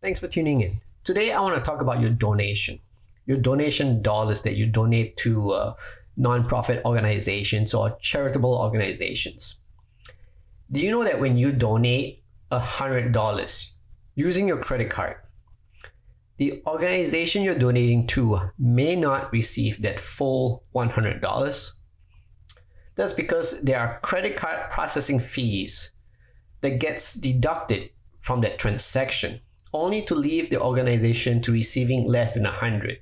Thanks for tuning in. Today, I want to talk about your donation dollars that you donate to nonprofit organizations or charitable organizations. Do you know that when you donate $100 using your credit card, the organization you're donating to may not receive that full $100? That's because there are credit card processing fees that gets deducted from that transaction, only to leave the organization to receiving less than 100.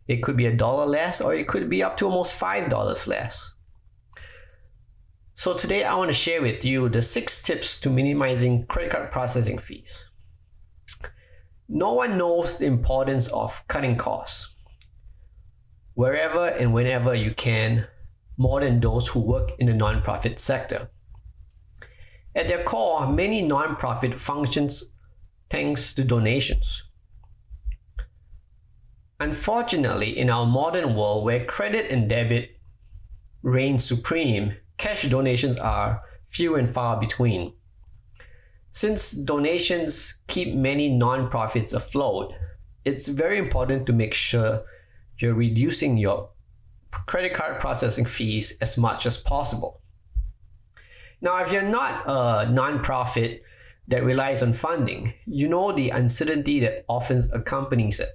It could be $1 less, or it could be up to almost $5 less. So today I want to share with you the 6 tips to minimizing credit card processing fees. No one knows the importance of cutting costs wherever and whenever you can, more than those who work in the nonprofit sector. At their core, many nonprofit functions thanks to donations. Unfortunately, in our modern world where credit and debit reign supreme, cash donations are few and far between. Since donations keep many nonprofits afloat, it's very important to make sure you're reducing your credit card processing fees as much as possible. Now, if you're not a nonprofit that relies on funding, you know the uncertainty that often accompanies it.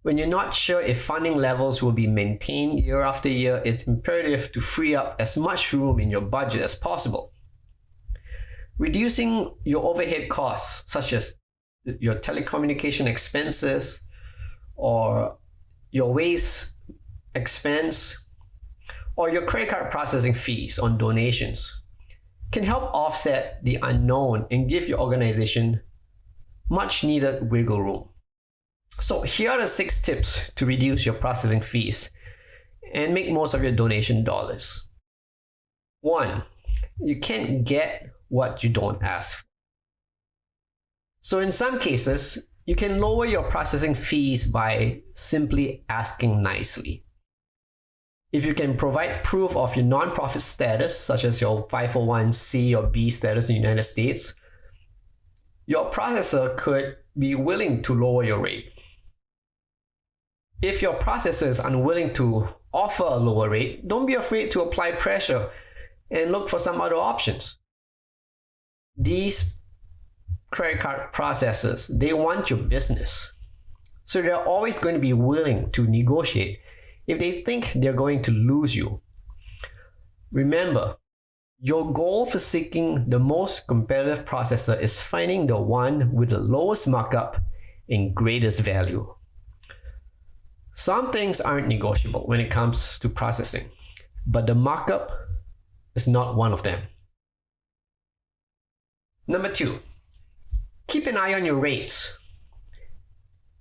When you're not sure if funding levels will be maintained year after year, it's imperative to free up as much room in your budget as possible. Reducing your overhead costs, such as your telecommunication expenses or your waste expense or your credit card processing fees on donations, can help offset the unknown and give your organization much needed wiggle room. So here are the 6 tips to reduce your processing fees and make most of your donation dollars. 1. You can't get what you don't ask for. So in some cases, you can lower your processing fees by simply asking nicely. If you can provide proof of your nonprofit status, such as your 501c or B status in the United States, your processor could be willing to lower your rate. If your processor is unwilling to offer a lower rate, don't be afraid to apply pressure and look for some other options. These credit card processors, they want your business. So they're always going to be willing to negotiate if they think they're going to lose you. Remember, your goal for seeking the most competitive processor is finding the one with the lowest markup and greatest value. Some things aren't negotiable when it comes to processing, but the markup is not one of them. Number 2, keep an eye on your rates.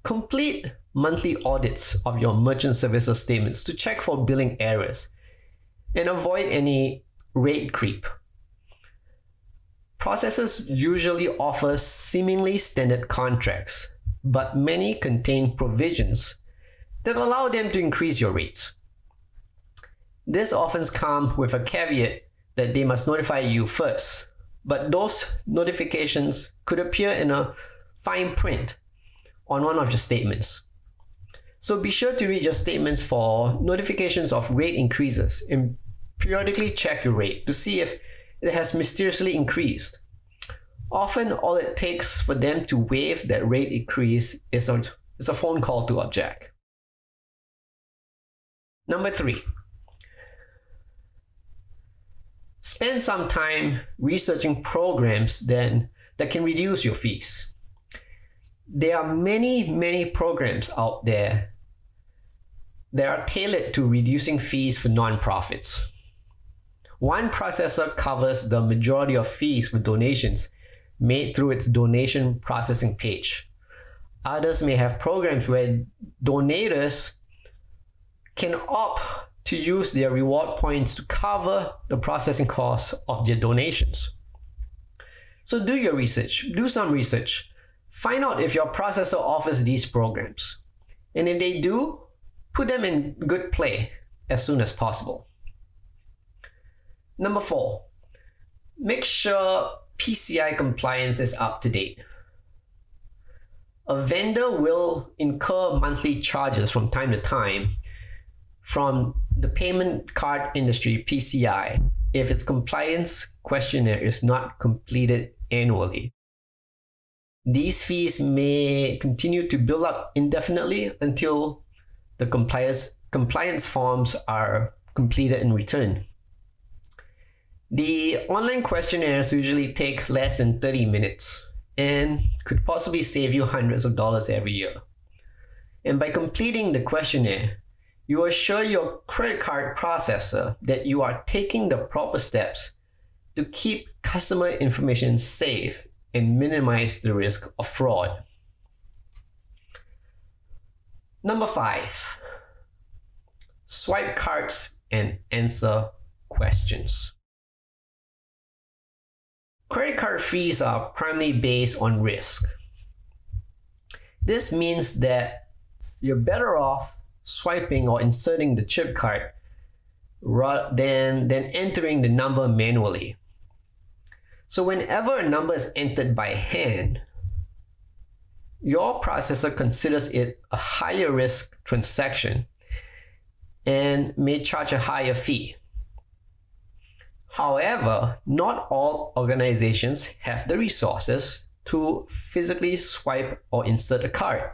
Complete monthly audits of your merchant services statements to check for billing errors and avoid any rate creep. Processors usually offer seemingly standard contracts, but many contain provisions that allow them to increase your rates. This often comes with a caveat that they must notify you first, but those notifications could appear in a fine print on one of your statements. So be sure to read your statements for notifications of rate increases and periodically check your rate to see if it has mysteriously increased. Often, all it takes for them to waive that rate increase is a phone call to object. Number 3, spend some time researching programs that can reduce your fees. There are many programs out there that are tailored to reducing fees for nonprofits. One processor covers the majority of fees for donations made through its donation processing page. Others may have programs where donators can opt to use their reward points to cover the processing costs of their donations. So do your research, do some research. Find out if your processor offers these programs. And if they do, put them in good play as soon as possible. Number 4, make sure PCI compliance is up to date. A vendor will incur monthly charges from time to time from the payment card industry PCI if its compliance questionnaire is not completed annually. These fees may continue to build up indefinitely until the compliance forms are completed and returned. The online questionnaires usually take less than 30 minutes and could possibly save you hundreds of dollars every year. And by completing the questionnaire, you assure your credit card processor that you are taking the proper steps to keep customer information safe and minimize the risk of fraud. Number 5, swipe cards and answer questions. Credit card fees are primarily based on risk. This means that you're better off swiping or inserting the chip card rather than entering the number manually. So whenever a number is entered by hand, your processor considers it a higher risk transaction and may charge a higher fee. However, not all organizations have the resources to physically swipe or insert a card.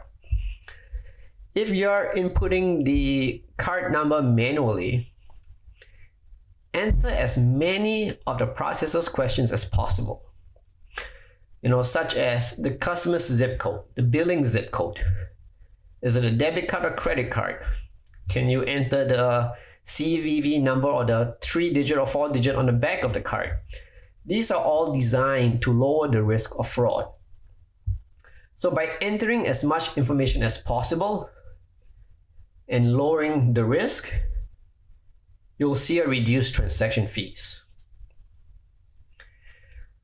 If you're inputting the card number manually, answer as many of the processor's questions as possible. Such as the customer's zip code, the billing zip code. Is it a debit card or credit card? Can you enter the CVV number or the 3-digit or 4-digit on the back of the card? These are all designed to lower the risk of fraud. So by entering as much information as possible and lowering the risk, you'll see a reduced transaction fees.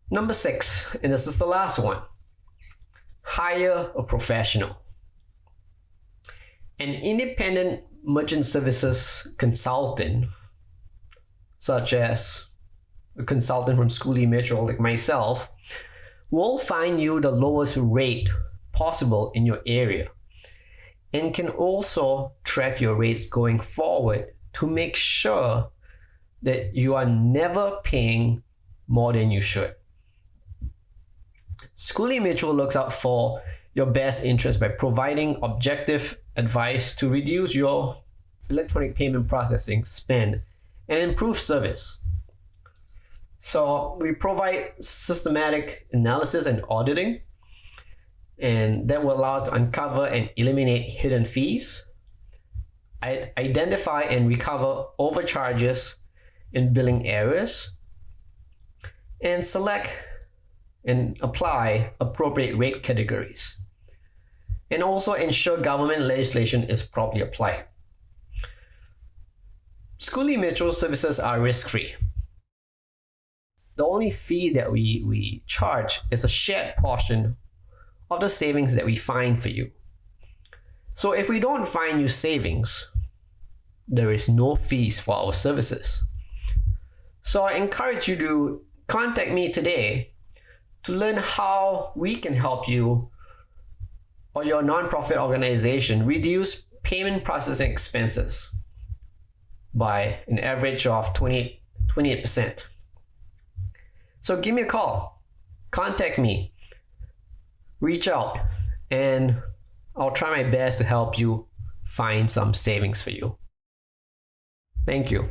Number 6, and this is the last one, hire a professional. An independent merchant services consultant, such as a consultant from Schoolie Mitchell like myself, will find you the lowest rate possible in your area and can also track your rates going forward to make sure that you are never paying more than you should. Schoolie Mitchell looks out for your best interest by providing objective advice to reduce your electronic payment processing spend and improve service. So we provide systematic analysis and auditing, and that will allow us to uncover and eliminate hidden fees, identify and recover overcharges and billing errors, and select and apply appropriate rate categories, and also ensure government legislation is properly applied. Schoolie Mitchell services are risk-free. The only fee that we charge is a shared portion of the savings that we find for you. So if we don't find you savings, there is no fees for our services. So I encourage you to contact me today to learn how we can help you or your nonprofit organization reduce payment processing expenses by an average of 28%. So give me a call, contact me, reach out, and I'll try my best to help you find some savings for you. Thank you.